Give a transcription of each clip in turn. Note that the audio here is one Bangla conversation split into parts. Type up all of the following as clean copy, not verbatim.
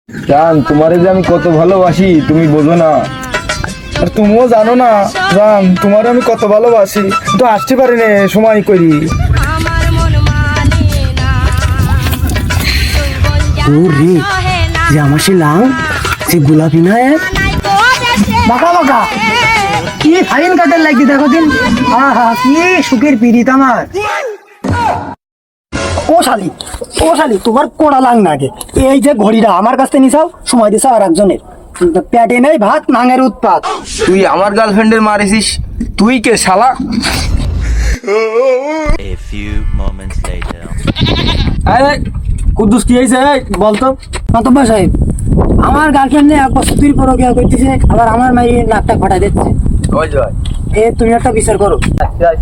জান, তোমারে যে আমি কত ভালোবাসি তুমি বোঝো না। আর তুমিও জানো না জান, তোমারে আমি কত ভালোবাসি, তো আসতে পারি না সময় করি। রে যে আমার সে লাং সে গোলাপি না বাঁকা বাঁকা কি ফাইন কাটার লাগি দেখো দিন। আহা কি সুখের পিড়িত আমার। ও শালি তোমার কোড়া লাং না আগে এই যে ঘড়িটা আমার কাছ থেকে নিছাও সময় দিছাও আর একজনের পেটে নেই ভাত নাঙের উৎপাত। তুই আমার গার্লফ্রেন্ডের মারিছিস, তুই কে শালা? A few moments later. Kuddus কি হয়েছে বলতো? মাতব্বর সাহেব, আমার গার্লফ্রেন্ড এক বছর তুই পরকিয়া করতেছে, আবার আমার মায়ের নাকটা ফাটা দিচ্ছে। এ তুমি একটা বিচার করো।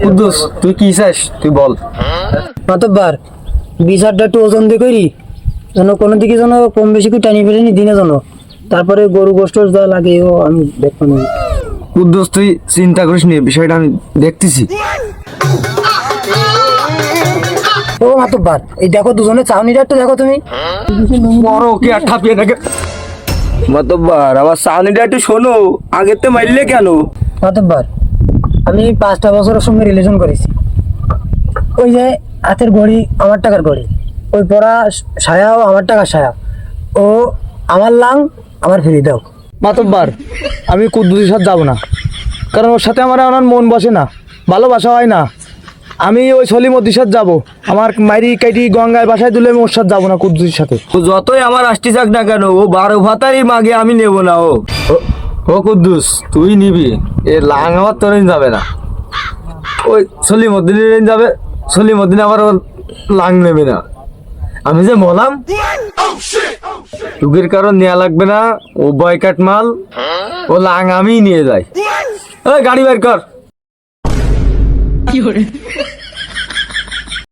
কুদ্দুস তুই কি চাস তুই বল। মাতব্বর বিচারটা একটু ওজন দিয়ে করি, যেন কোনো দিকে যেন কম বেশি করে টানি ফেলেনি দিনে যেন, তারপরে গরু গোষ্ঠ যা লাগে ও আমি দেখবো না। কুদ্দুস তুই চিন্তা করিস নি, বিষয়টা আমি দেখতেছি। ও মাতব্বর এই দেখো দুজনে চাউনিটা একটু দেখো তুমি। বড় ওকে আর ঠাপিয়ে নাকি মাতব্বর, আমার সাউনিটা একটু শোনো, আগের তো মারলে কেন? মাতব্বর আমি 5টা বছরের সঙ্গে রিলেশন করেছি। ওই যে হাতের ঘড়ি আমার টাকার ঘড়ি, ওই পড়া সায়াও আমার টাকার সায়া, ও আমার লাং আমার ফিরিয়ে দাও। মাতব্বর আমি কুদ্দুসের সাথে যাবো না, কারণ ওর সাথে আমার মন বসে না, ভালোবাসা হয় না। আমি ওই সলিমদ্দির সাথে যাবো, আমার মাইরি কাইটি গঙ্গায় বাসায় দিলে আমি ওর সাথে যাবো না কুদ্দুসের সাথে। ও যতই আমার আসতে চাক না কেন, ও 12 ভাতারই মাগে আমি নেবো না। ও কুদ্দুস তুই নিবি, এ লাং আমার তোর যাবে না, ওই সলিমদ্দিনের যাবে। সলিমদ্দিন আবার ওর লাং নেবে না। আমি যে বললাম টুকির কারণ নেওয়া লাগবে না, ও বয়কাট মাল, ও লাং আমি নিয়ে যাই। গাড়ি বের কর।